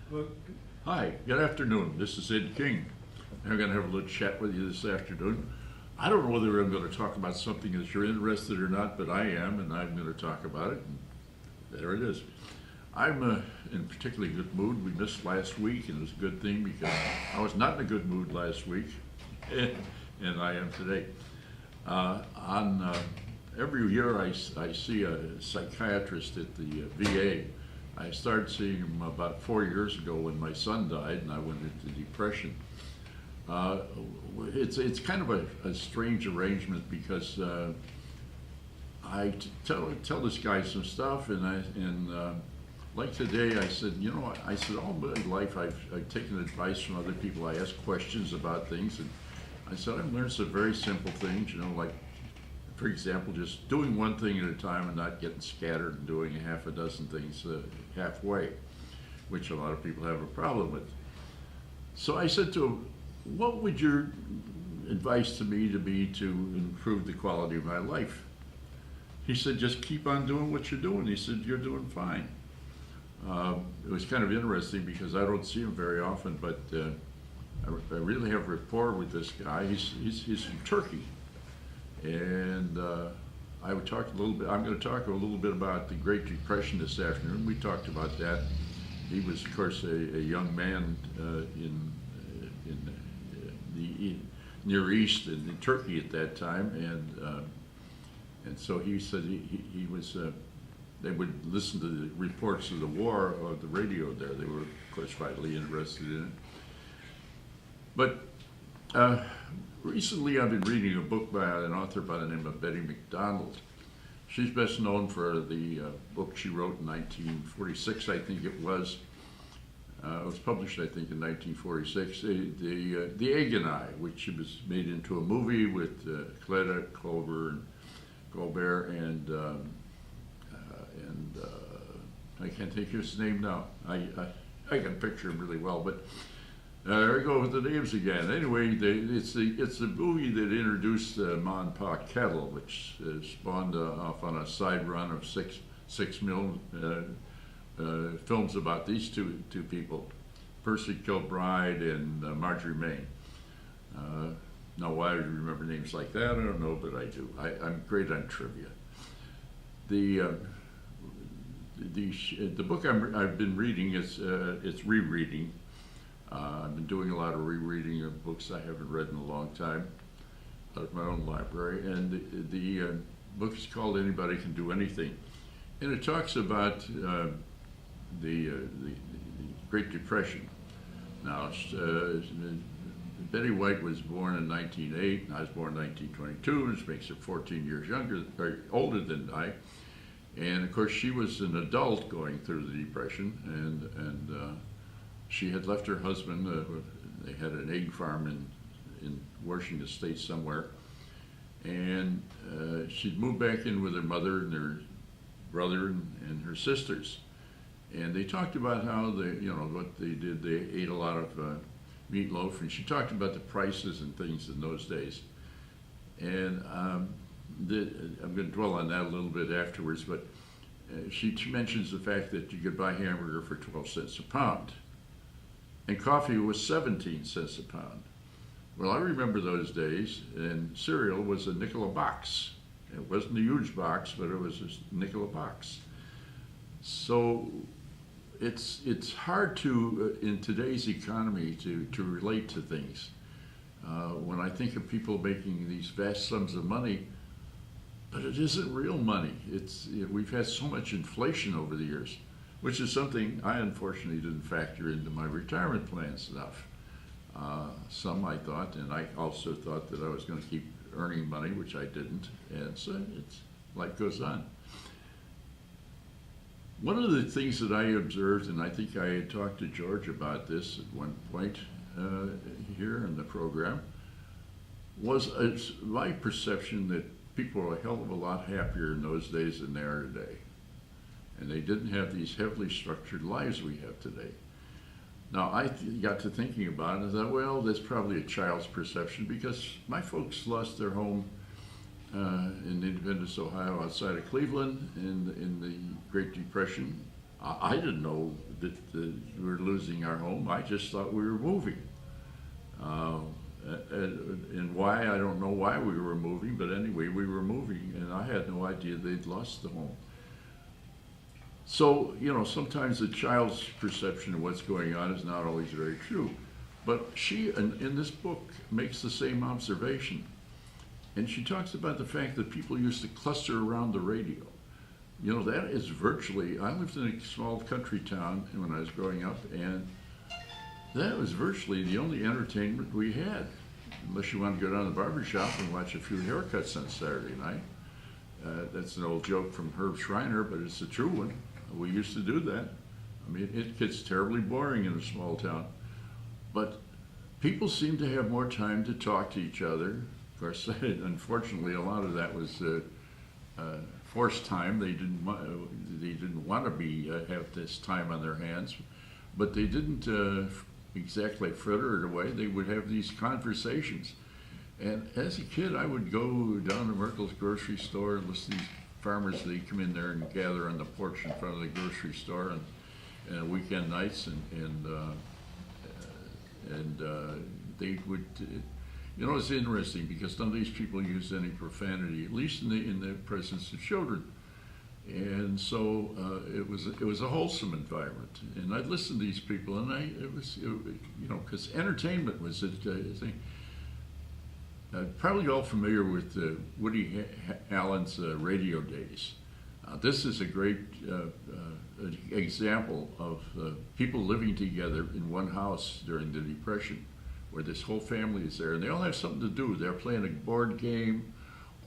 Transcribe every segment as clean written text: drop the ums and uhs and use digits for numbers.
Well, Hi, good afternoon. This is Ed King. I'm going to have a little chat with you this afternoon. I don't know whether I'm going to talk about something that you're interested or not, but I am, and I'm going to talk about it. And there it is. I'm in a particularly good mood. We missed last week, and it was a good thing because I was not in a good mood last week, and I am today. On every year, I see a psychiatrist at the VA. I started seeing him about 4 years ago when my son died, and I went into depression. Uh, it's kind of a strange arrangement because I tell this guy some stuff, and like today I said, you know, I said all my life I've taken advice from other people. I ask questions about things, and I said I've learned some very simple things, you know, like for example, just doing one thing at a time and not getting scattered and doing a half a dozen things halfway, which a lot of people have a problem with. So I said to him, what would your advice to me to be to improve the quality of my life? He said, just keep on doing what you're doing. He said, you're doing fine. It was kind of interesting because I don't see him very often, but I really have rapport with this guy. He's from Turkey. And I would talk a little bit. I'm going to talk a little bit about the Great Depression this afternoon. We talked about that. He was, of course, a young man in the Near East and in Turkey at that time, and so he said he was. They would listen to the reports of the war on the radio there. They were, of course, vitally interested in it. But recently, I've been reading a book by an author by the name of Betty McDonald. She's best known for the book she wrote in 1946, I think it was. It was published, I think, in 1946, The Egg and I, which was made into a movie with Cleta, Clover, and Colbert, and I can't think of his name now. I can picture him really well, but there we go with the names again. Anyway, it's the movie that introduced Ma and Pa Kettle, which spawned off on a side run of six films about these two people, Percy Kilbride and Marjorie Main. Now, why do you remember names like that? I don't know, but I do. I'm great on trivia. The book I've been reading it's rereading. I've been doing a lot of rereading of books I haven't read in a long time out of my own library, and the book is called Anybody Can Do Anything, and it talks about the Great Depression. Now, Betty White was born in 1908, and I was born in 1922, which makes her 14 years older than I. And of course, she was an adult going through the Depression, and she had left her husband. They had an egg farm in Washington State somewhere, and she'd moved back in with her mother and her brother and her sisters. And they talked about how what they did. They ate a lot of meatloaf, and she talked about the prices and things in those days. And I'm going to dwell on that a little bit afterwards, but she mentions the fact that you could buy hamburger for 12 cents a pound, and coffee was 17 cents a pound. Well, I remember those days, and cereal was a nickel a box. It wasn't a huge box, but it was a nickel a box. So it's hard to, in today's economy, to relate to things. When I think of people making these vast sums of money, but it isn't real money. We've had so much inflation over the years, which is something I unfortunately didn't factor into my retirement plans enough. Some I thought, and I also thought that I was going to keep earning money, which I didn't, and so life goes on. One of the things that I observed, and I think I had talked to George about this at one point here in the program, was my perception that people were a hell of a lot happier in those days than they are today. And they didn't have these heavily structured lives we have today. Now, I got to thinking about it and thought, well, that's probably a child's perception because my folks lost their home in Independence, Ohio, outside of Cleveland in the Great Depression. I didn't know we were losing our home. I just thought we were moving. And why, I don't know why we were moving, but anyway, we were moving, and I had no idea they'd lost the home. So, sometimes a child's perception of what's going on is not always very true. But she, in this book, makes the same observation. And she talks about the fact that people used to cluster around the radio. That is virtually, I lived in a small country town when I was growing up, and that was virtually the only entertainment we had, unless you wanted to go down to the barber shop and watch a few haircuts on Saturday night. That's an old joke from Herb Schreiner, but it's a true one. We used to do that. I mean, it gets terribly boring in a small town. But people seem to have more time to talk to each other. Of course, unfortunately, a lot of that was forced time. They didn't want to have this time on their hands, but they didn't exactly fritter it away. They would have these conversations. And as a kid, I would go down to Merkel's grocery store and listen to these farmers. They come in there and gather on the porch in front of the grocery store and weekend nights, and they would. It's interesting because none of these people used any profanity, at least in the presence of children. And so it was a wholesome environment, and I'd listen to these people, and because entertainment was a thing. Probably all familiar with Woody Allen's Radio Days. This is a great example of people living together in one house during the Depression, where this whole family is there, and they all have something to do. They're playing a board game,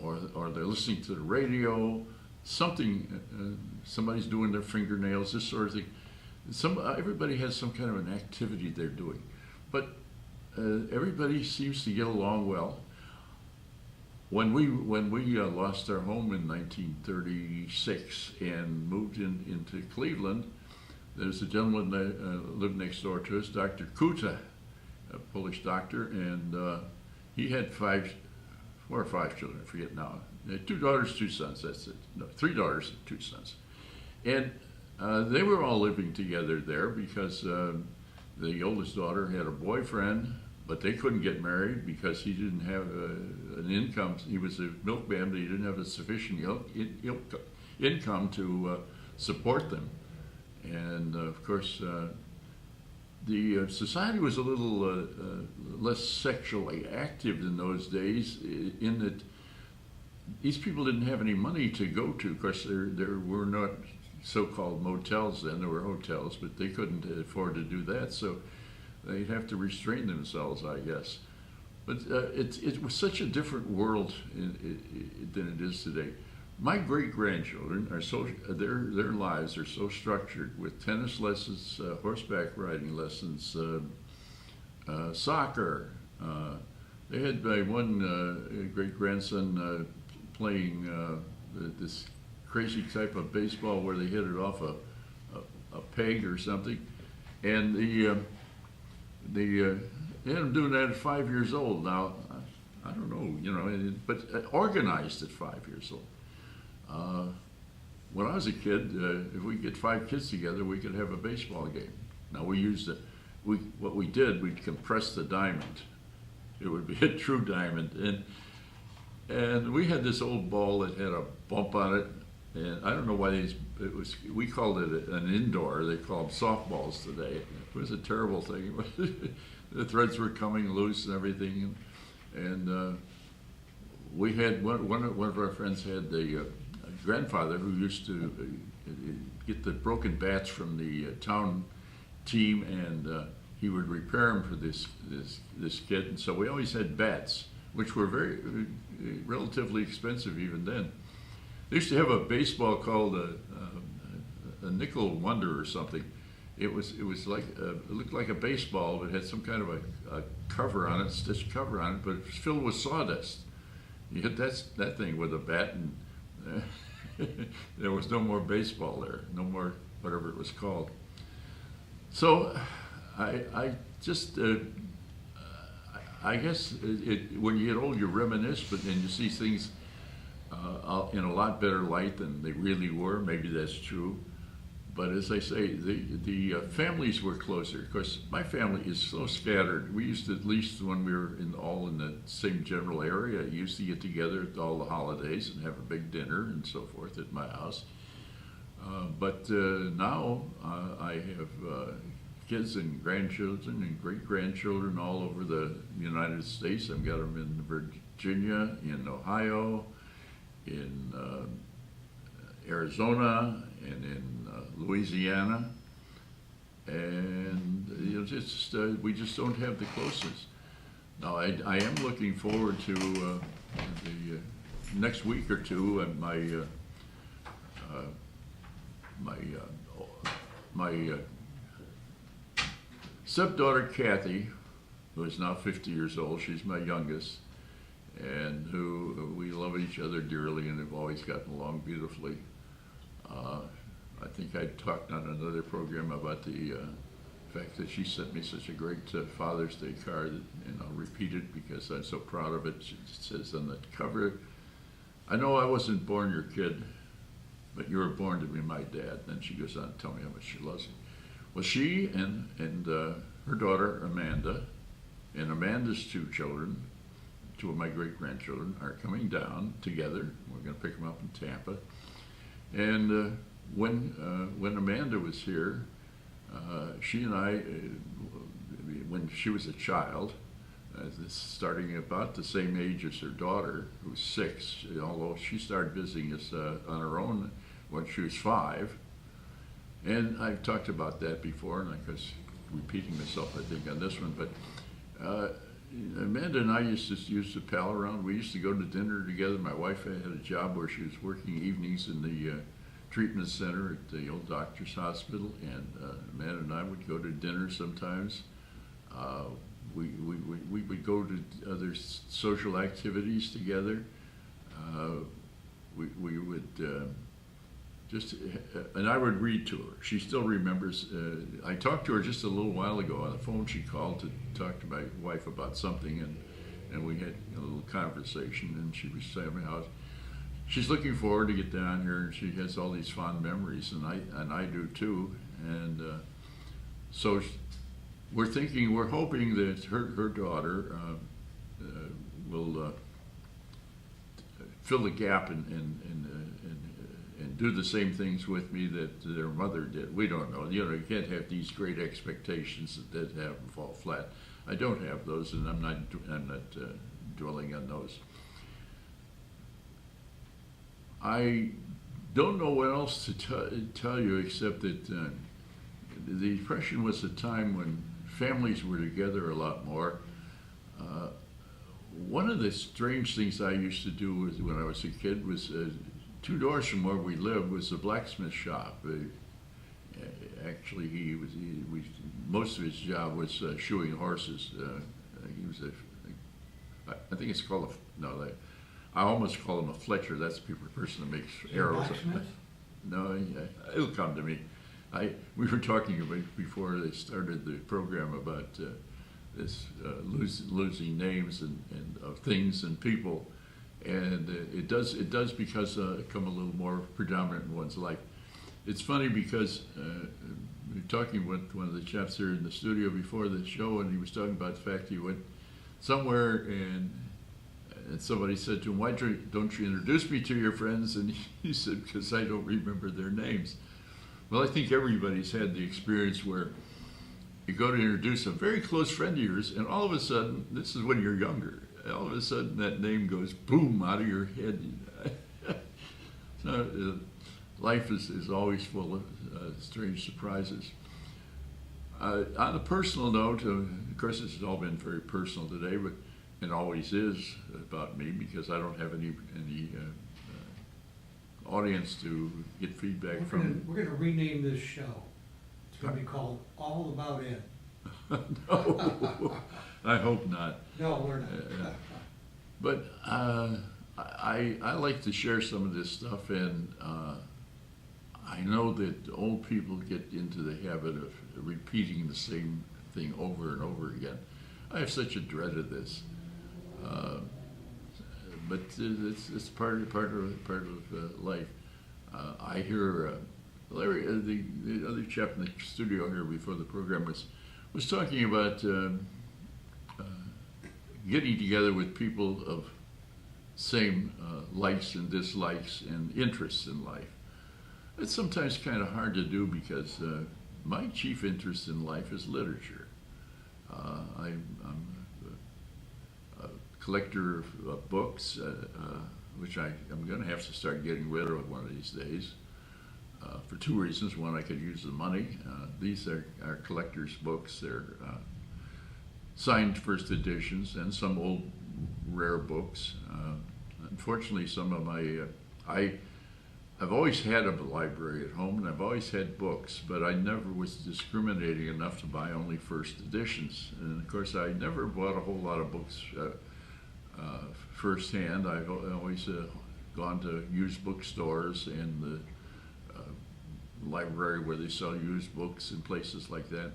or they're listening to the radio. Somebody's doing their fingernails, this sort of thing. Everybody has some kind of an activity they're doing, but everybody seems to get along well. When we lost our home in 1936 and moved into Cleveland, there's a gentleman that lived next door to us, Dr. Kuta, a Polish doctor, and he had 4 or 5 children, I forget now. 2 daughters, 2 sons, that's it. No, 3 daughters, 2 sons. And they were all living together there because the oldest daughter had a boyfriend, but they couldn't get married because he didn't have an income. He was a milkman, but he didn't have a sufficient income to support them. And of course, the society was a little less sexually active in those days, in that these people didn't have any money to go to. Of course, there were not so-called motels then, there were hotels, but they couldn't afford to do that, so they'd have to restrain themselves, I guess. But it was such a different world than it is today. My great-grandchildren are their lives are so structured, with tennis lessons, horseback riding lessons, soccer. They had one great-grandson playing this crazy type of baseball where they hit it off a peg or something, and they had him doing that at 5 years old. Now, I don't know, but organized at 5 years old. When I was a kid, if we get 5 kids together, we could have a baseball game. Now what we did, we'd compress the diamond. It would be a true diamond, and we had this old ball that had a bump on it, and I don't know why we called it an indoor. They call them softballs today. It was a terrible thing. The threads were coming loose and everything, and we had one of our friends had the grandfather who used to get the broken bats from the town team, and he would repair them for this kid. And so we always had bats, which were relatively expensive even then. They used to have a baseball called a nickel wonder or something. It looked like a baseball, but had some kind of a cover on it, stitched cover on it, but it was filled with sawdust. You hit that thing with a bat, and there was no more baseball there, no more whatever it was called. So I just, I guess when you get old, you reminisce, but then you see things in a lot better light than they really were. Maybe that's true. But as I say, the families were closer. Of course, my family is so scattered. We used to, at least when we were all in the same general area, used to get together at all the holidays and have a big dinner and so forth at my house. But now I have kids and grandchildren and great-grandchildren all over the United States. I've got them in Virginia, in Ohio, in Arizona, and in Louisiana, and just we just don't have the closeness. Now I am looking forward to the next week or two. My stepdaughter Kathy, who is now 50 years old, she's my youngest, and who we love each other dearly and have always gotten along beautifully. I think I talked on another program about the fact that she sent me such a great Father's Day card, and I'll repeat it because I'm so proud of it. It says on the cover, "I know I wasn't born your kid, but you were born to be my dad." Then she goes on to tell me how much she loves me. Well, she and her daughter Amanda, and Amanda's two children, two of my great-grandchildren, are coming down together. We're going to pick them up in Tampa. And when Amanda was here, she and I, when she was a child, starting about the same age as her daughter, who was 6, although she started visiting us on her own when she was 5. And I've talked about that before, and I was repeating myself, I think, on this one. But Amanda and I used to pal around. We used to go to dinner together. My wife had a job where she was working evenings in the treatment center at the old doctor's hospital, and Amanda and I would go to dinner sometimes. We would go to other social activities together. We would and I would read to her. She still remembers. I talked to her just a little while ago on the phone. She called to talk to my wife about something, and we had a little conversation, and she was saying how she's looking forward to get down here, and she has all these fond memories, and I do too. And so we're hoping that her daughter will fill the gap and do the same things with me that their mother did. We don't know. You can't have these great expectations that have them fall flat. I don't have those, and I'm not dwelling on those. I don't know what else to tell you except that the Depression was a time when families were together a lot more. One of the strange things I used to do when I was a kid was 2 doors from where we lived was a blacksmith shop. Actually, most of his job was shoeing horses. He was I think it's called I almost call him a fletcher. That's the person that makes arrows. No, it'll come to me. We were talking about before they started the program about this losing names and of things and people, and it does become a little more predominant in one's life. It's funny because we were talking with one of the chaps here in the studio before the show, and he was talking about the fact he went somewhere and somebody said to him, "Why don't you introduce me to your friends?" And he said, "Because I don't remember their names." Well, I think everybody's had the experience where you go to introduce a very close friend of yours, and all of a sudden, this is when you're younger, all of a sudden that name goes boom out of your head. So life is always full of strange surprises. On a personal note, of course, this has all been very personal today, but it always is about me because I don't have any audience to get feedback from. We're going to rename this show. It's going to be called All About Ed. No, I hope not. No, we're not. But I like to share some of this stuff, and I know that old people get into the habit of repeating the same thing over and over again. I have such a dread of this. But it's part of life. I hear Larry, the other chap in the studio here before the program was talking about getting together with people of same likes and dislikes and interests in life. It's sometimes kind of hard to do because my chief interest in life is literature. I'm a collector of books, which I'm going to have to start getting rid of one of these days. For two reasons. One, I could use the money. These are collector's books. They're signed first editions and some old rare books. Unfortunately, some of my, I've always had a library at home and I've always had books, but I never was discriminating enough to buy only first editions. And of course, I never bought a whole lot of books firsthand. I've always gone to used bookstores and the library where they sell used books and places like that.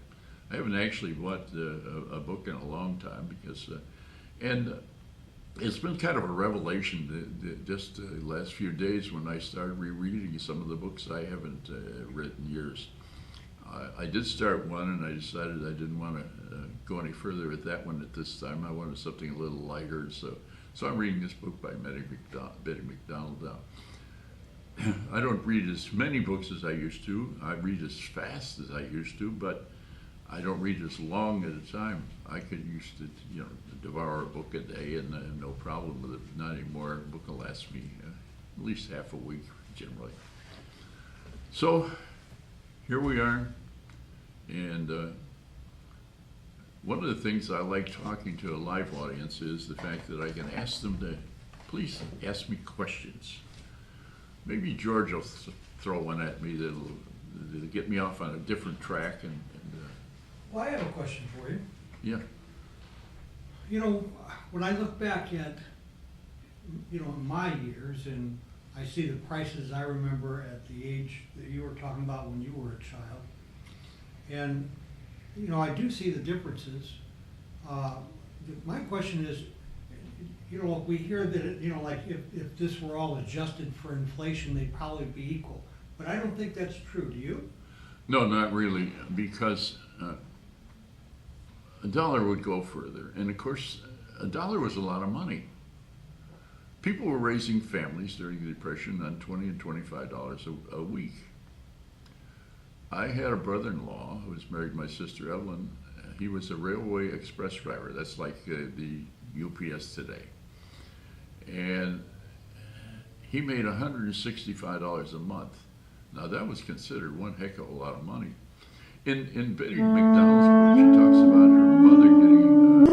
I haven't actually bought a book in a long time because, and it's been kind of a revelation just the last few days when I started rereading some of the books I haven't read in years. I did start one and I decided I didn't want to go any further with that one at this time. I wanted something a little lighter, so I'm reading this book by Betty McDonald now. I don't read as many books as I used to. I read as fast as I used to, but I don't read as long at a time. I used to, devour a book a day and no problem with it. Not anymore. A book will last me at least half a week, generally. So, here we are. And one of the things I like talking to a live audience is the fact that I can ask them to, please ask me questions. Maybe George will throw one at me that'll get me off on a different track. Well, I have a question for you. Yeah. When I look back at, my years and I see the prices I remember at the age that you were talking about when you were a child. And, I do see the differences. My question is, we hear that, like if this were all adjusted for inflation, they'd probably be equal. But I don't think that's true. Do you? No, not really, because a dollar would go further. And of course, a dollar was a lot of money. People were raising families during the Depression on $20 and $25 a week. I had a brother-in-law who was married to my sister Evelyn. He was a railway express driver. That's like the UPS today. And he made $165 a month. Now that was considered one heck of a lot of money. In Betty McDonald's book, she talks about her mother getting a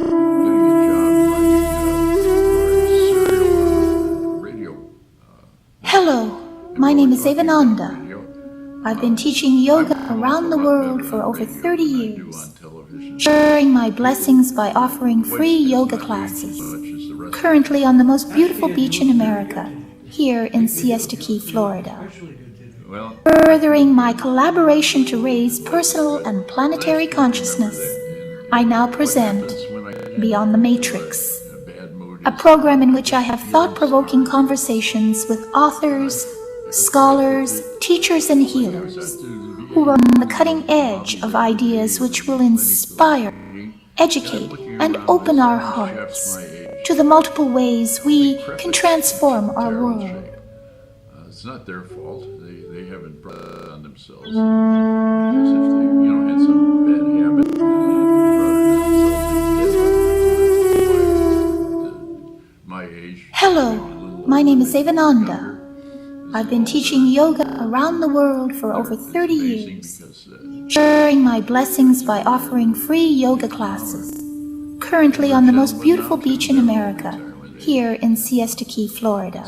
job for a serial radio. Hello, my name is Evananda. I've been teaching yoga around the world for over 30 years, sharing my blessings by offering free yoga classes, currently on the most beautiful beach in America, here in Siesta Key, Florida. Furthering my collaboration to raise personal and planetary consciousness, I now present Beyond the Matrix, a program in which I have thought-provoking conversations with authors, scholars, teachers, and healers who are on the cutting edge of ideas which will inspire, educate, and open our hearts to the multiple ways we can transform our world. It's not their fault. They haven't brought it on themselves. Because if they, had some bad habit, my age. Hello, my name is Evananda. I've been teaching yoga around the world for over 30 years, sharing my blessings by offering free yoga classes, currently on the most beautiful beach in America, here in Siesta Key, Florida.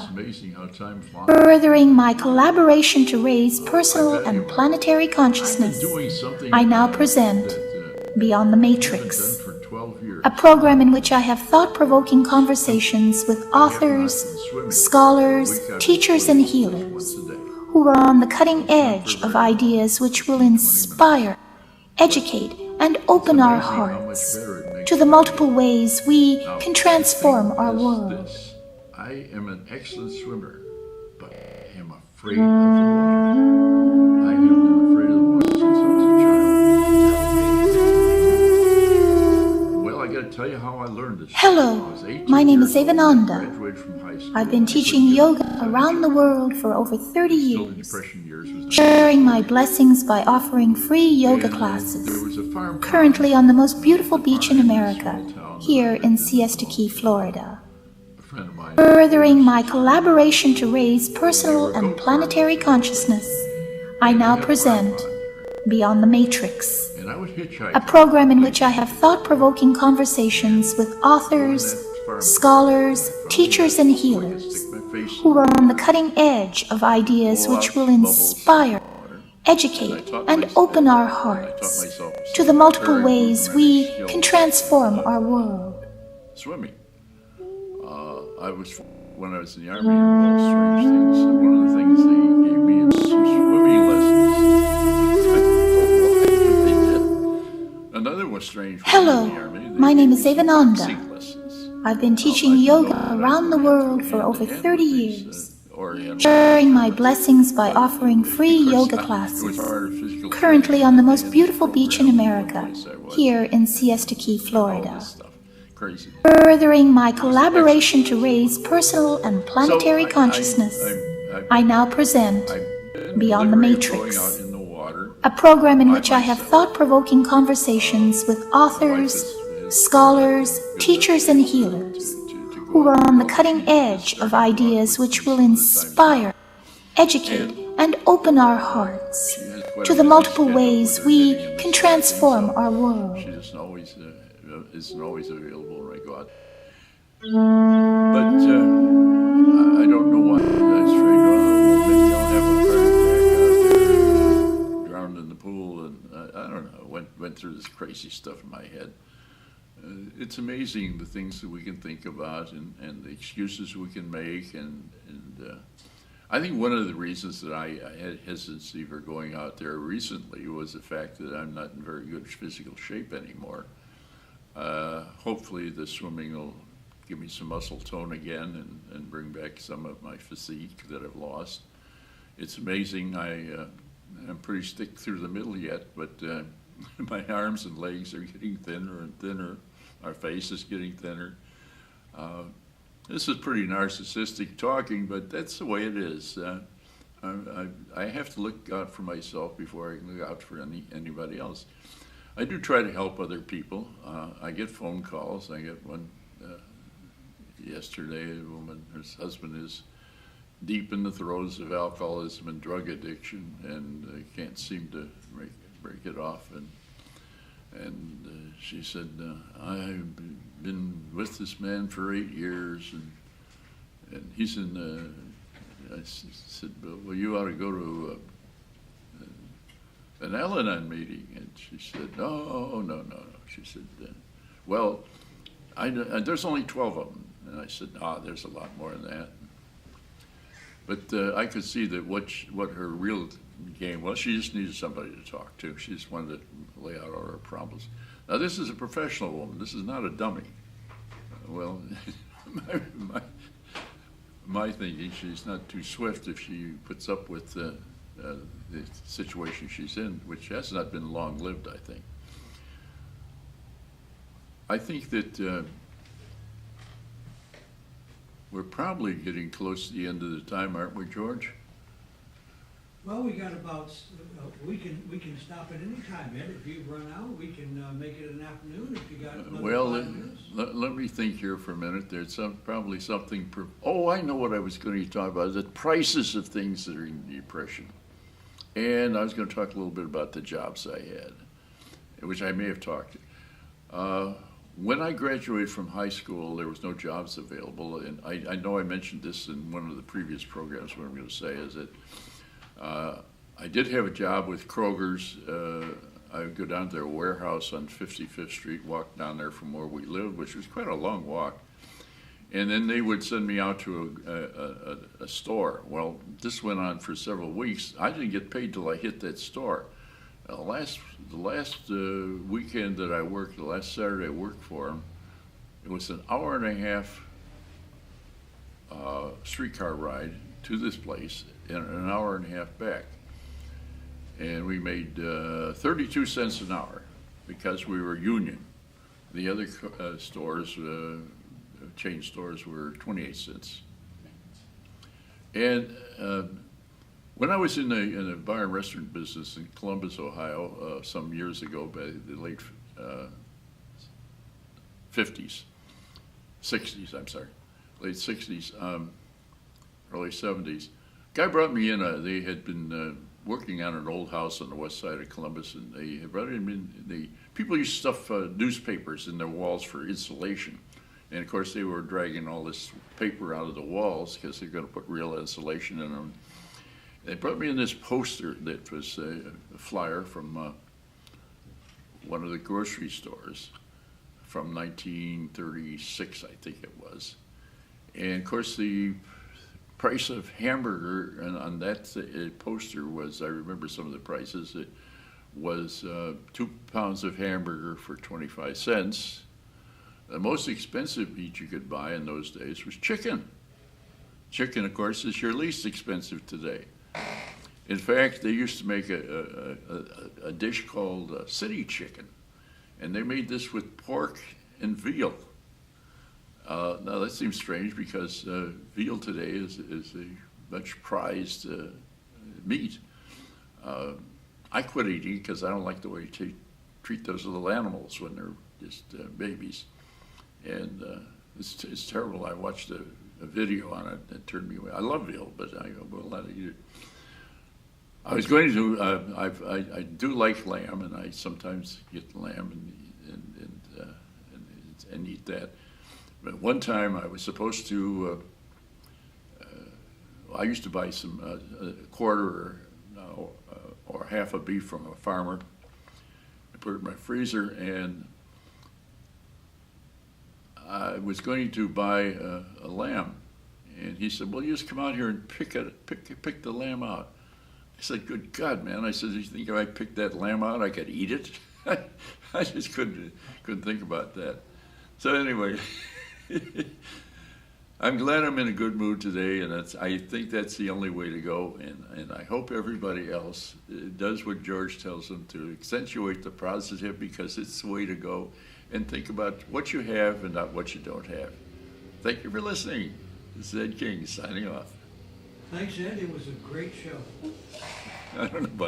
Furthering my collaboration to raise personal and planetary consciousness, I now present Beyond the Matrix, a program in which I have thought-provoking conversations with authors, scholars, teachers, and healers who are on the cutting edge of ideas which will inspire, educate, and open our hearts to the multiple ways we can transform our world. I am an excellent swimmer, but I am afraid of the water. I have My name is 22 years old, Evananda. graduated from high school. I've been I teaching couldn't yoga get a around the job. world for over 30 Still the years, Depression years was sharing my blessings by offering free yoga And, there classes. was a farm Currently town, on the most beautiful the beach in farm America, small town that here I in lived Siesta Key, for Florida. a friend of mine. Furthering my collaboration to raise personal and planetary consciousness, I now present Beyond the Matrix, And I would hitchhike. a program in which I have thought-provoking conversations with authors, scholars, teachers, and healers who are on the cutting edge of ideas which will inspire, educate, and open our hearts to the multiple ways we can transform our world. Swimming. When I was in the Army, there were all strange things. And one of the things they gave me is some swimming lessons. Another was strange. Hello, in the Army, they my name gave is me some Evananda. boxing lessons. I've been teaching I yoga didn't know around the that. world for over Hand 30 with these, years, Oriental sharing my lessons. blessings by offering free Because yoga it was classes. part of physical Currently training on the at most end of beautiful the beach in program, America, place I was. here in Siesta Key, All Florida. this stuff. Crazy. Furthering my collaboration to raise personal and planetary consciousness, I now present Beyond the Matrix, Going out in the water. a program in which I have thought-provoking conversations with authors, scholars, teachers, and healers who are on the cutting edge of ideas which will inspire, educate, and open our hearts to the multiple ways we can transform our world. She isn't always available when I go out. But I don't know why. I was afraid, well, maybe I'll have a heart attack out there, drowned in the pool, and I don't know. Went through this crazy stuff in my head. It's amazing the things that we can think about and the excuses we can make. And I think one of the reasons that I had hesitancy for going out there recently was the fact that I'm not in very good physical shape anymore. Hopefully the swimming will give me some muscle tone again and bring back some of my physique that I've lost. It's amazing. I'm pretty stick through the middle yet, but my arms and legs are getting thinner and thinner. Our face is getting thinner. This is pretty narcissistic talking, but that's the way it is. I have to look out for myself before I can look out for anybody else. I do try to help other people. I get phone calls. I get one yesterday. A woman, her husband is deep in the throes of alcoholism and drug addiction, and can't seem to break it off. And she said, I've been with this man for 8 years, and he's in. I said, well, you ought to go to an Al-Anon meeting. And she said, no. She said, well, there's only 12 of them. And I said, there's a lot more than that. But I could see that what her real game was. She just needed somebody to talk to. She just wanted to lay out all her problems. Now, this is a professional woman. This is not a dummy. Well, my thinking, she's not too swift if she puts up with the situation she's in, which has not been long-lived, I think. I think that we're probably getting close to the end of the time, aren't we, George? Well, we got about, we can stop at any time, Ed. If you run out, we can make it an afternoon if you got another 5 minutes. Let me think here for a minute. There's probably something. I know what I was going to talk about. The prices of things that are in depression. And I was going to talk a little bit about the jobs I had, which I may have talked. When I graduated from high school, there was no jobs available. And I know I mentioned this in one of the previous programs. What I'm going to say is that I did have a job with Kroger's. I would go down to their warehouse on 55th Street, walk down there from where we lived, which was quite a long walk. And then they would send me out to a store. Well, this went on for several weeks. I didn't get paid till I hit that store. The last weekend that I worked, the last Saturday I worked for them, it was an hour and a half streetcar ride to this place and an hour and a half back. And we made 32 cents an hour because we were union. The other stores chain stores were 28 cents. And when I was in the bar and restaurant business in Columbus, Ohio, some years ago, by the late 50s, 60s, I'm sorry, late 60s, early 70s, guy brought me in, they had been working on an old house on the west side of Columbus, and they had brought him in, people used to stuff newspapers in their walls for insulation. And of course, they were dragging all this paper out of the walls because they're going to put real insulation in them. They brought me in this poster that was a flyer from one of the grocery stores from 1936, I think it was. And of course, the price of hamburger on that poster was, I remember some of the prices, it was 2 pounds of hamburger for 25 cents. The most expensive meat you could buy in those days was chicken. Chicken, of course, is your least expensive today. In fact, they used to make a dish called city chicken, and they made this with pork and veal. Now that seems strange because veal today is a much prized meat. I quit eating because I don't like the way you treat those little animals when they're just babies. And it's terrible. I watched a video on it that turned me away. I love veal, but I will not eat it. I was going to, I do like lamb, and I sometimes get lamb and eat that. But one time I was supposed to, I used to buy some a quarter or half a beef from a farmer. I put it in my freezer, and I was going to buy a lamb, and he said, "Well, you just come out here and pick the lamb out." I said, "Good God, man!" I said, "Do you think if I picked that lamb out, I could eat it?" I just couldn't think about that. So anyway, I'm glad I'm in a good mood today, and I think that's the only way to go. And I hope everybody else does what George tells them to, accentuate the positive, because it's the way to go. And think about what you have and not what you don't have. Thank you for listening. This is Ed King signing off. Thanks, Ed. It was a great show. I don't know about